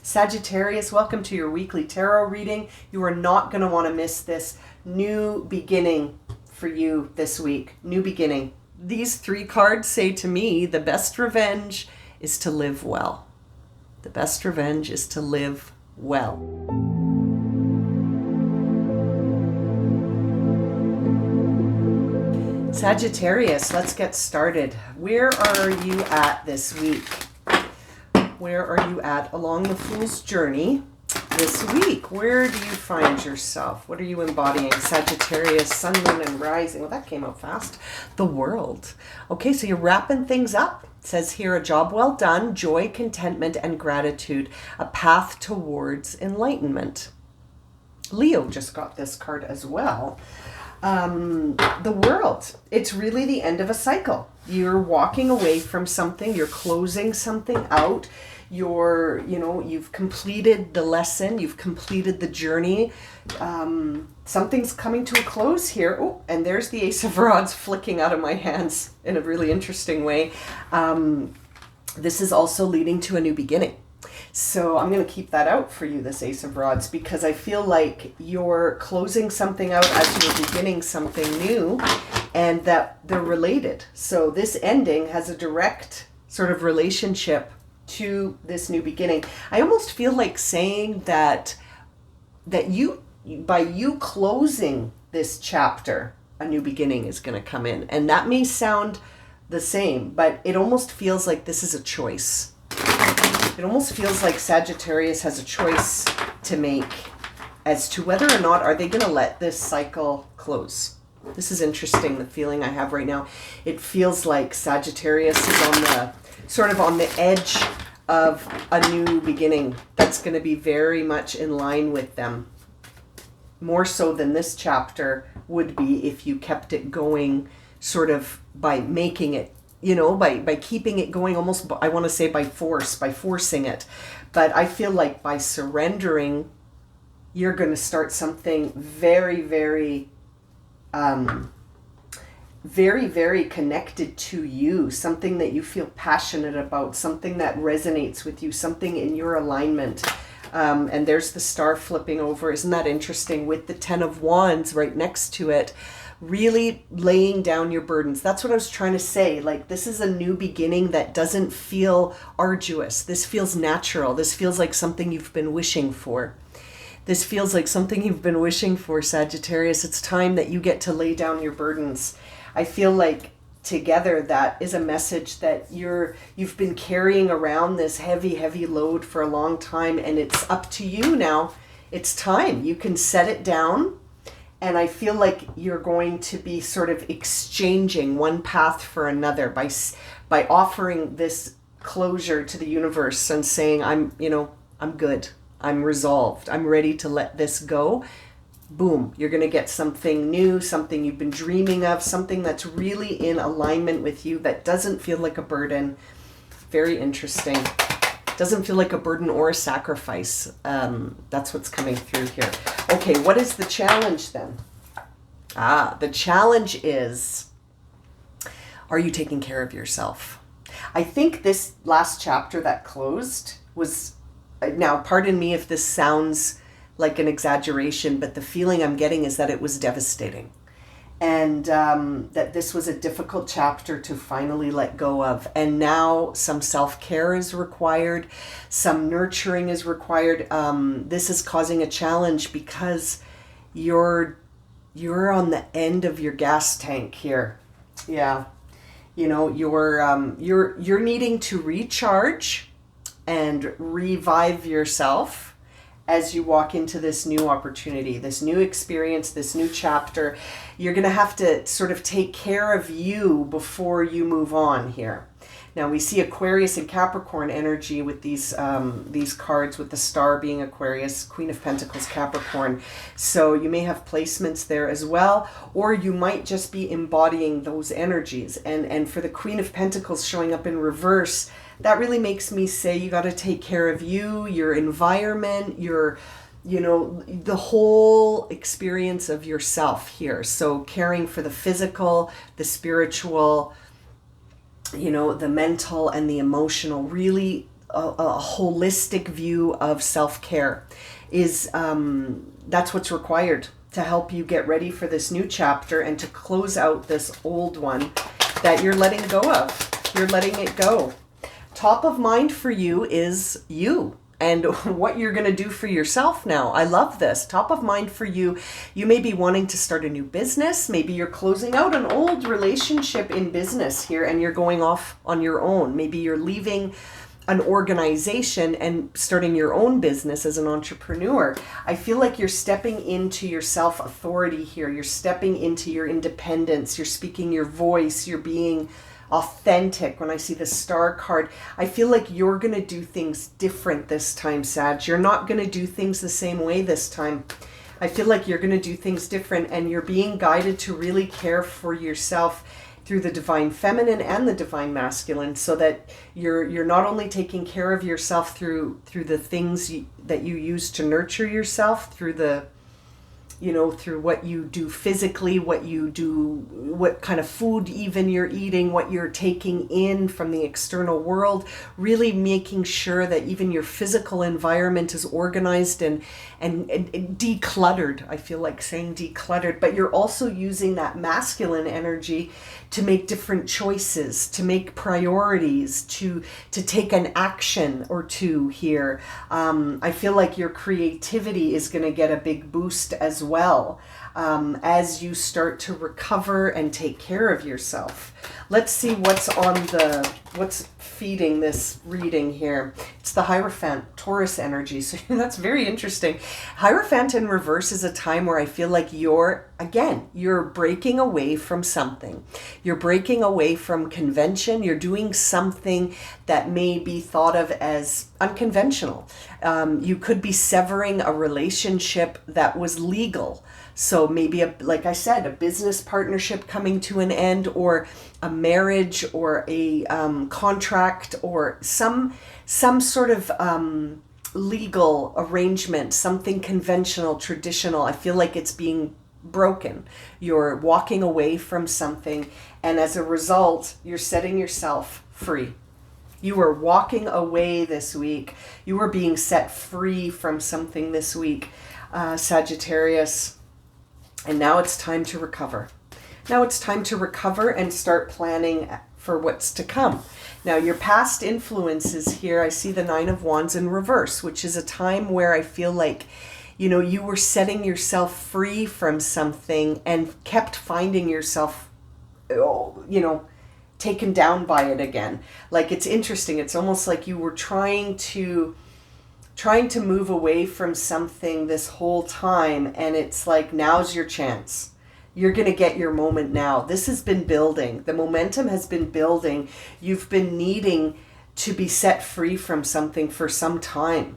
Sagittarius, welcome to your weekly tarot reading. You are not going to want to miss this new beginning for you this week. New beginning. These three cards say to me, the best revenge is to live well. The best revenge is to live well. Sagittarius, let's get started. Where are you at this week? Where are you at along the Fool's journey this week? Where do you find yourself? What are you embodying? Sagittarius, Sun, Moon, and Rising. Well, that came out fast. The World. Okay, so you're wrapping things up. It says here, a job well done, joy, contentment, and gratitude, a path towards enlightenment. Leo just got this card as well. The World. It's really the end of a cycle. You're walking away from something. You're closing something out. You've completed the lesson. You've completed the journey. Something's coming to a close here. Oh, and there's the Ace of Rods flicking out of my hands in a really interesting way. This is also leading to a new beginning. So I'm going to keep that out for you, this Ace of Rods, because I feel like you're closing something out as you're beginning something new, and that they're related. So this ending has a direct sort of relationship to this new beginning. I almost feel like saying that you, by you closing this chapter, a new beginning is going to come in. And that may sound the same, but it almost feels like this is a choice. It almost feels like Sagittarius has a choice to make as to whether or not are they going to let this cycle close. This is interesting, the feeling I have right now. It feels like Sagittarius is on the edge of a new beginning that's going to be very much in line with them. More so than this chapter would be if you kept it going sort of by making it, by keeping it going almost, I want to say by forcing it. But I feel like by surrendering, you're going to start something very, very, very, very connected to you, something that you feel passionate about, something that resonates with you, something in your alignment. And there's the star flipping over. Isn't that interesting? With the 10 of Wands right next to it. Really laying down your burdens. That's what I was trying to say. Like, this is a new beginning that doesn't feel arduous. This feels natural. This feels like something you've been wishing for. This feels like something you've been wishing for, Sagittarius. It's time that you get to lay down your burdens. I feel like together that is a message that you've been carrying around this heavy, heavy load for a long time, and it's up to you now. It's time. You can set it down. And I feel like you're going to be sort of exchanging one path for another by offering this closure to the universe and saying, I'm good. I'm resolved. I'm ready to let this go. Boom. You're going to get something new, something you've been dreaming of, something that's really in alignment with you that doesn't feel like a burden. Very interesting. Doesn't feel like a burden or a sacrifice. That's what's coming through here. Okay, what is the challenge then? The challenge is, are you taking care of yourself? I think this last chapter that closed was, now pardon me if this sounds like an exaggeration, but the feeling I'm getting is that it was devastating. And that this was a difficult chapter to finally let go of. And now some self-care is required. Some nurturing is required. This is causing a challenge because you're on the end of your gas tank here. Yeah. You're needing to recharge and revive yourself as you walk into this new opportunity, this new experience, this new chapter. You're going to have to sort of take care of you before you move on here. Now we see Aquarius and Capricorn energy with these cards, with the star being Aquarius, Queen of Pentacles, Capricorn. So you may have placements there as well, or you might just be embodying those energies. And for the Queen of Pentacles showing up in reverse, that really makes me say you got to take care of you, your environment, the whole experience of yourself here. So caring for the physical, the spiritual, the mental and the emotional, really a holistic view of self-care is that's what's required to help you get ready for this new chapter and to close out this old one that you're letting go of. You're letting it go. Top of mind for you is you and what you're going to do for yourself now. I love this. Top of mind for you. You may be wanting to start a new business. Maybe you're closing out an old relationship in business here and you're going off on your own. Maybe you're leaving an organization and starting your own business as an entrepreneur. I feel like you're stepping into your self-authority here. You're stepping into your independence. You're speaking your voice. You're being authentic. When I see the star card, I feel like you're going to do things different this time, Sag. You're not going to do things the same way this time. I feel like you're going to do things different and you're being guided to really care for yourself through the divine feminine and the divine masculine, so that you're not only taking care of yourself through the things that you use to nurture yourself, through the through what you do physically, what you do, what kind of food even you're eating, what you're taking in from the external world, really making sure that even your physical environment is organized and decluttered. I feel like saying decluttered, but you're also using that masculine energy to make different choices, to make priorities, to take an action or two here. I feel like your creativity is going to get a big boost as well as you start to recover and take care of yourself. Let's see what's feeding this reading here. It's the Hierophant, Taurus energy. So that's very interesting. Hierophant in reverse is a time where I feel like you're breaking away from something. You're breaking away from convention. You're doing something that may be thought of as unconventional. You could be severing a relationship that was legal. So maybe, like I said, a business partnership coming to an end, or a marriage, or a contract, or some sort of legal arrangement, something conventional, traditional. I feel like it's being broken. You're walking away from something, and as a result, you're setting yourself free. You are walking away this week. You are being set free from something this week, Sagittarius. And now it's time to recover. Now it's time to recover and start planning for what's to come. Now, your past influences here, I see the Nine of Wands in reverse, which is a time where I feel like, you were setting yourself free from something and kept finding yourself, taken down by it again. Like, it's interesting. It's almost like you were trying to move away from something this whole time, and it's like, now's your chance. You're going to get your moment now. This has been building. The momentum has been building. You've been needing to be set free from something for some time.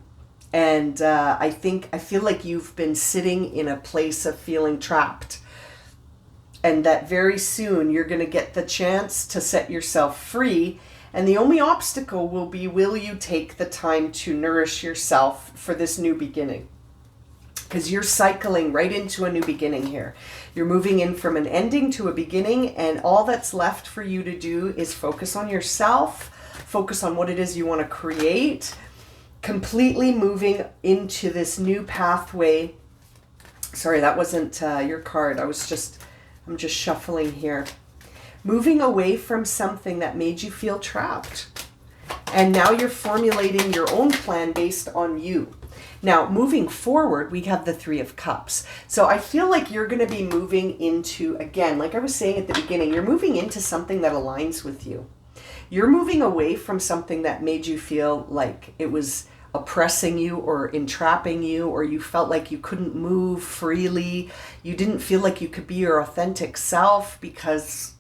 And I feel like you've been sitting in a place of feeling trapped. And that very soon you're going to get the chance to set yourself free. And the only obstacle will be, will you take the time to nourish yourself for this new beginning? Because you're cycling right into a new beginning here. You're moving in from an ending to a beginning, and all that's left for you to do is focus on yourself, focus on what it is you want to create, completely moving into this new pathway. Sorry, that wasn't your card. I'm just shuffling here. Moving away from something that made you feel trapped. And now you're formulating your own plan based on you. Now, moving forward, we have the Three of Cups. So I feel like you're going to be moving into, again, like I was saying at the beginning, you're moving into something that aligns with you. You're moving away from something that made you feel like it was oppressing you or entrapping you, or you felt like you couldn't move freely. You didn't feel like you could be your authentic self because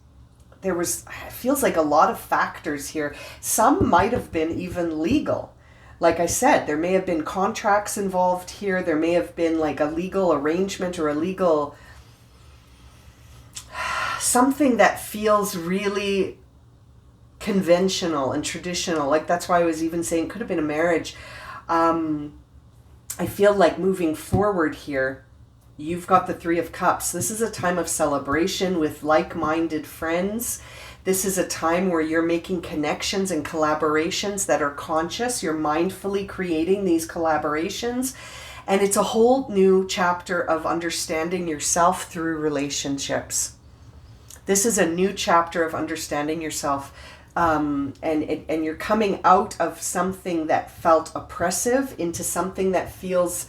it feels like a lot of factors here. Some might have been even legal. Like I said, there may have been contracts involved here. There may have been like a legal arrangement or a legal something that feels really conventional and traditional. Like, that's why I was even saying it could have been a marriage. I feel like moving forward here, you've got the Three of Cups. This is a time of celebration with like-minded friends. This is a time where you're making connections and collaborations that are conscious. You're mindfully creating these collaborations. And it's a whole new chapter of understanding yourself through relationships. This is a new chapter of understanding yourself. And you're coming out of something that felt oppressive into something that feels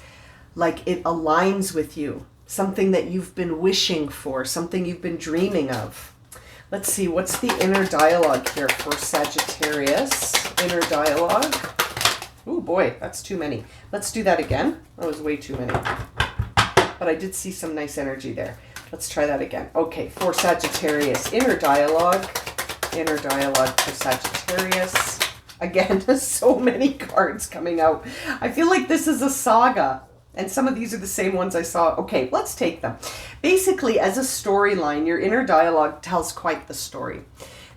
like it aligns with you. Something that you've been wishing for, something you've been dreaming of. Let's see, what's the inner dialogue here for Sagittarius? Inner dialogue. Oh boy, that's too many. Let's do that again. That was way too many. But I did see some nice energy there. Let's try that again. Okay, for Sagittarius, inner dialogue. Inner dialogue for Sagittarius. Again, so many cards coming out. I feel like this is a saga. And some of these are the same ones I saw. Okay, let's take them. Basically, as a storyline, your inner dialogue tells quite the story.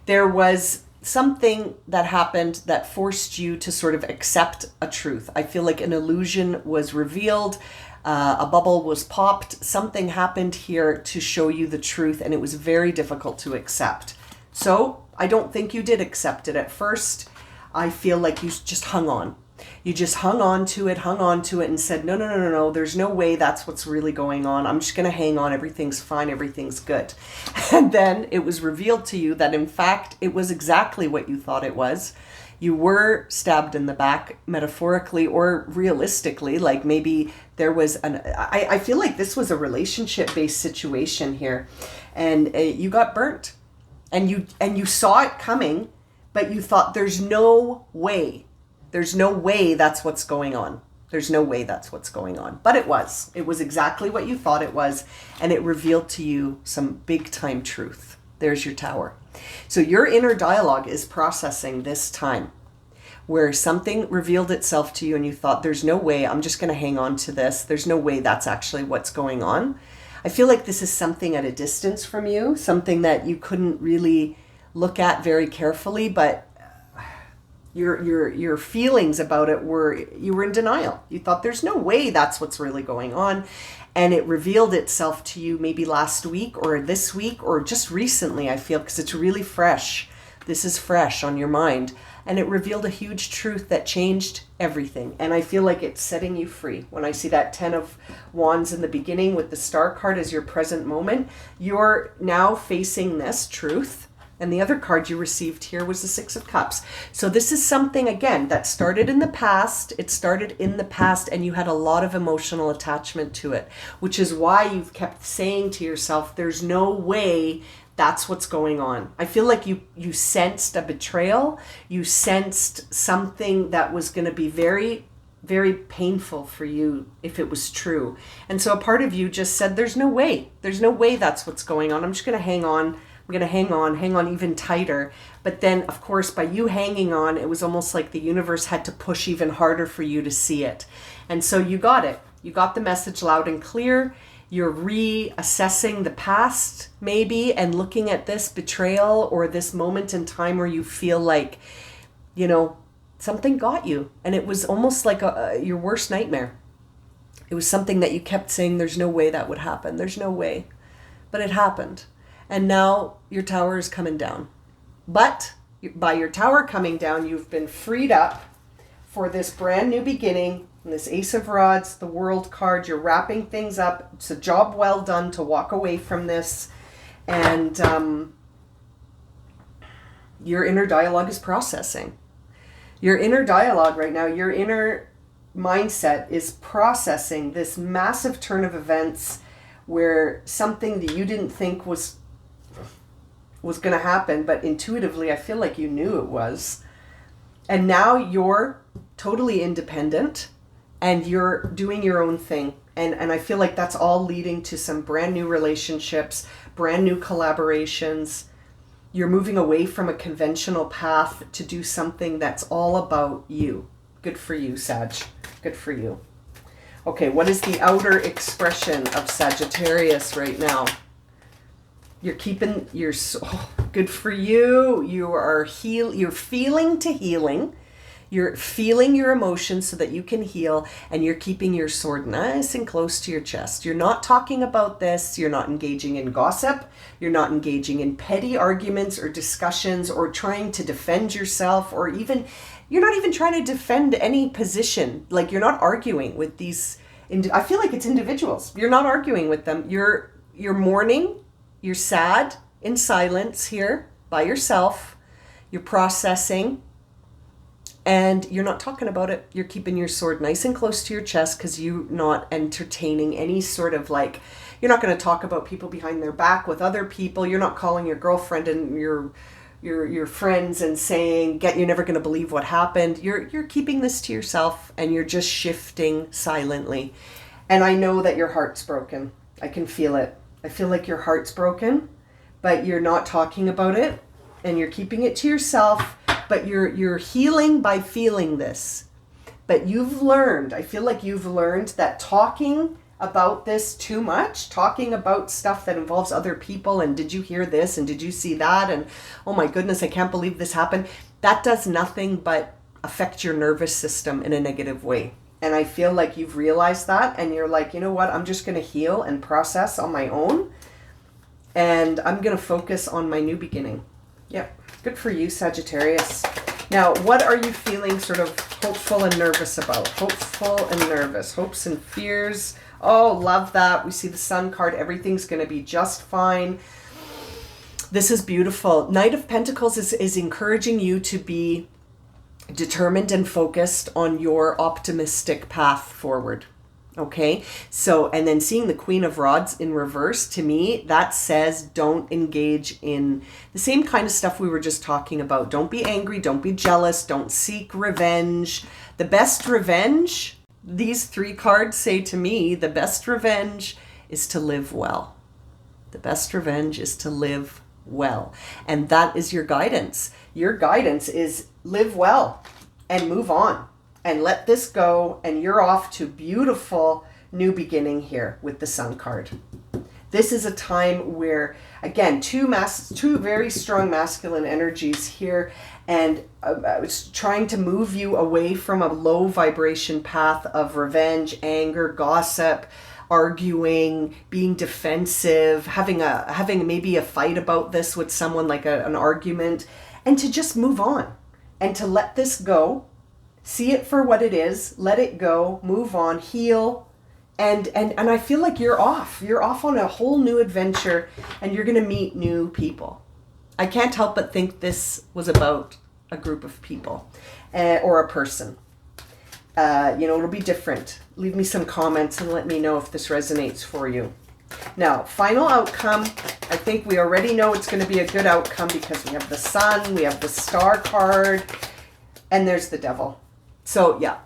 There was something that happened that forced you to sort of accept a truth. I feel like an illusion was revealed, a bubble was popped, something happened here to show you the truth, and it was very difficult to accept. So I don't think you did accept it at first. I feel like you just hung on. You just hung on to it and said, no, there's no way that's what's really going on. I'm just going to hang on. Everything's fine. Everything's good. And then it was revealed to you that, in fact, it was exactly what you thought it was. You were stabbed in the back, metaphorically or realistically. Like maybe there was I feel like this was a relationship-based situation here. And you got burnt. And you saw it coming, but you thought there's no way. There's no way that's what's going on. There's no way that's what's going on. But it was. It was exactly what you thought it was. And it revealed to you some big time truth. There's your Tower. So your inner dialogue is processing this time where something revealed itself to you and you thought, there's no way, I'm just going to hang on to this. There's no way that's actually what's going on. I feel like this is something at a distance from you, something that you couldn't really look at very carefully, but your feelings about it you were in denial. You thought there's no way that's what's really going on. And it revealed itself to you maybe last week or this week or just recently, I feel, because it's really fresh. This is fresh on your mind. And it revealed a huge truth that changed everything. And I feel like it's setting you free. When I see that 10 of Wands in the beginning with the Star card as your present moment, you're now facing this truth. And the other card you received here was the Six of Cups. So this is something, again, that started in the past. It started in the past and you had a lot of emotional attachment to it, which is why you've kept saying to yourself, there's no way that's what's going on. I feel like you sensed a betrayal. You sensed something that was going to be very, very painful for you if it was true. And so a part of you just said, there's no way. There's no way that's what's going on. I'm just going to hang on. I'm going to hang on even tighter. But then, of course, by you hanging on, it was almost like the universe had to push even harder for you to see it. And so you got it. You got the message loud and clear. You're reassessing the past, maybe, and looking at this betrayal or this moment in time where you feel like, something got you. And it was almost like your worst nightmare. It was something that you kept saying, there's no way that would happen. There's no way. But it happened. And now your Tower is coming down. But by your Tower coming down, you've been freed up for this brand new beginning. And this Ace of Rods, the World card, you're wrapping things up. It's a job well done to walk away from this. And your inner dialogue is processing. Your inner dialogue right now, your inner mindset is processing this massive turn of events where something that you didn't think was going to happen, but intuitively I feel like you knew it was. And now you're totally independent and you're doing your own thing. And I feel like that's all leading to some brand new relationships, brand new collaborations. You're moving away from a conventional path to do something that's all about you. Good for you, Sag. Good for you. Okay, what is the outer expression of Sagittarius right now? You're keeping good for you. You're feeling to healing. You're feeling your emotions so that you can heal, and you're keeping your sword nice and close to your chest. You're not talking about this. You're not engaging in gossip. You're not engaging in petty arguments or discussions or trying to defend yourself, or even, you're not even trying to defend any position. Like, you're not arguing with these, I feel like it's individuals. You're not arguing with them. You're mourning. You're sad in silence here by yourself. You're processing. And you're not talking about it. You're keeping your sword nice and close to your chest because you're not entertaining any sort of like, you're not going to talk about people behind their back with other people. You're not calling your girlfriend and your friends and saying, you're never going to believe what happened. You're keeping this to yourself, and you're just shifting silently. And I know that your heart's broken. I can feel it. I feel like your heart's broken, but you're not talking about it, and you're keeping it to yourself. But you're healing by feeling this. But you've learned, I feel like you've learned that talking about this too much, talking about stuff that involves other people, and did you hear this, and did you see that, and oh my goodness, I can't believe this happened, that does nothing but affect your nervous system in a negative way. And I feel like you've realized that, and you're like, you know what, I'm just going to heal and process on my own, and I'm going to focus on my new beginning. Yep. Good for you, Sagittarius. Now, what are you feeling sort of hopeful and nervous about? Hopeful and nervous. Hopes and fears. Oh, love that. We see the Sun card. Everything's going to be just fine. This is beautiful. Knight of Pentacles is encouraging you to be determined and focused on your optimistic path forward. Okay, so, and then seeing the Queen of Rods in reverse, to me, that says don't engage in the same kind of stuff we were just talking about. Don't be angry, don't be jealous, don't seek revenge. The best revenge, these three cards say to me, the best revenge is to live well. The best revenge is to live well. And that is your guidance. Your guidance is live well and move on. And let this go, and you're off to beautiful new beginning here with the Sun card. This is a time where, again, two very strong masculine energies here, and it's trying to move you away from a low vibration path of revenge, anger, gossip, arguing, being defensive, having maybe a fight about this with someone, like an argument, and to just move on and to let this go. See it for what it is, let it go, move on, heal, and I feel like you're off. You're off on a whole new adventure, and you're going to meet new people. I can't help but think this was about a group of people or a person. It'll be different. Leave me some comments and let me know if this resonates for you. Now, final outcome. I think we already know it's going to be a good outcome because we have the Sun, we have the Star card, and there's the Devil. So yeah,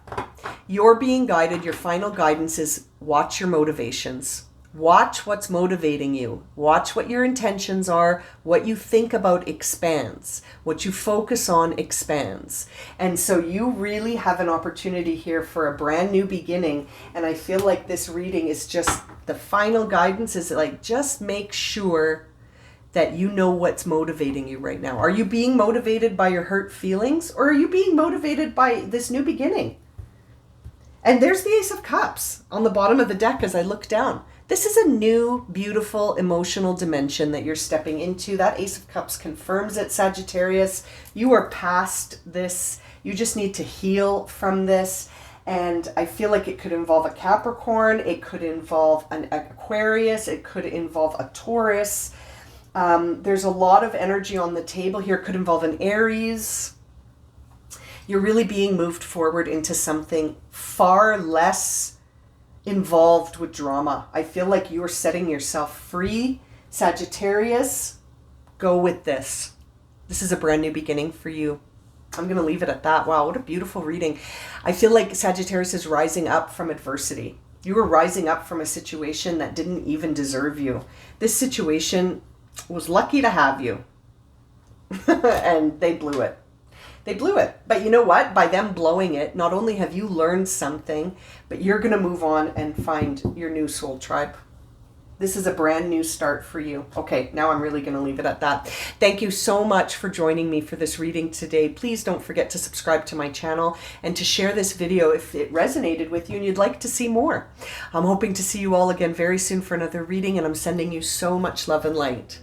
you're being guided. Your final guidance is watch your motivations. Watch what's motivating you. Watch what your intentions are. What you think about expands. What you focus on expands. And so you really have an opportunity here for a brand new beginning. And I feel like this reading is just, the final guidance is like, just make sure that you know what's motivating you right now. Are you being motivated by your hurt feelings, or are you being motivated by this new beginning? And there's the Ace of Cups on the bottom of the deck as I look down. This is a new, beautiful, emotional dimension that you're stepping into. That Ace of Cups confirms it, Sagittarius. You are past this. You just need to heal from this. And I feel like it could involve a Capricorn. It could involve an Aquarius. It could involve a Taurus. There's a lot of energy on the table here. It could involve an Aries. You're really being moved forward into something far less involved with drama. I feel like you're setting yourself free. Sagittarius, go with this. This is a brand new beginning for you. I'm going to leave it at that. Wow, what a beautiful reading. I feel like Sagittarius is rising up from adversity. You were rising up from a situation that didn't even deserve you. This situation was lucky to have you. And they blew it. They blew it. But you know what? By them blowing it, not only have you learned something, but you're going to move on and find your new soul tribe. This is a brand new start for you. Okay, now I'm really going to leave it at that. Thank you so much for joining me for this reading today. Please don't forget to subscribe to my channel and to share this video if it resonated with you and you'd like to see more. I'm hoping to see you all again very soon for another reading, and I'm sending you so much love and light.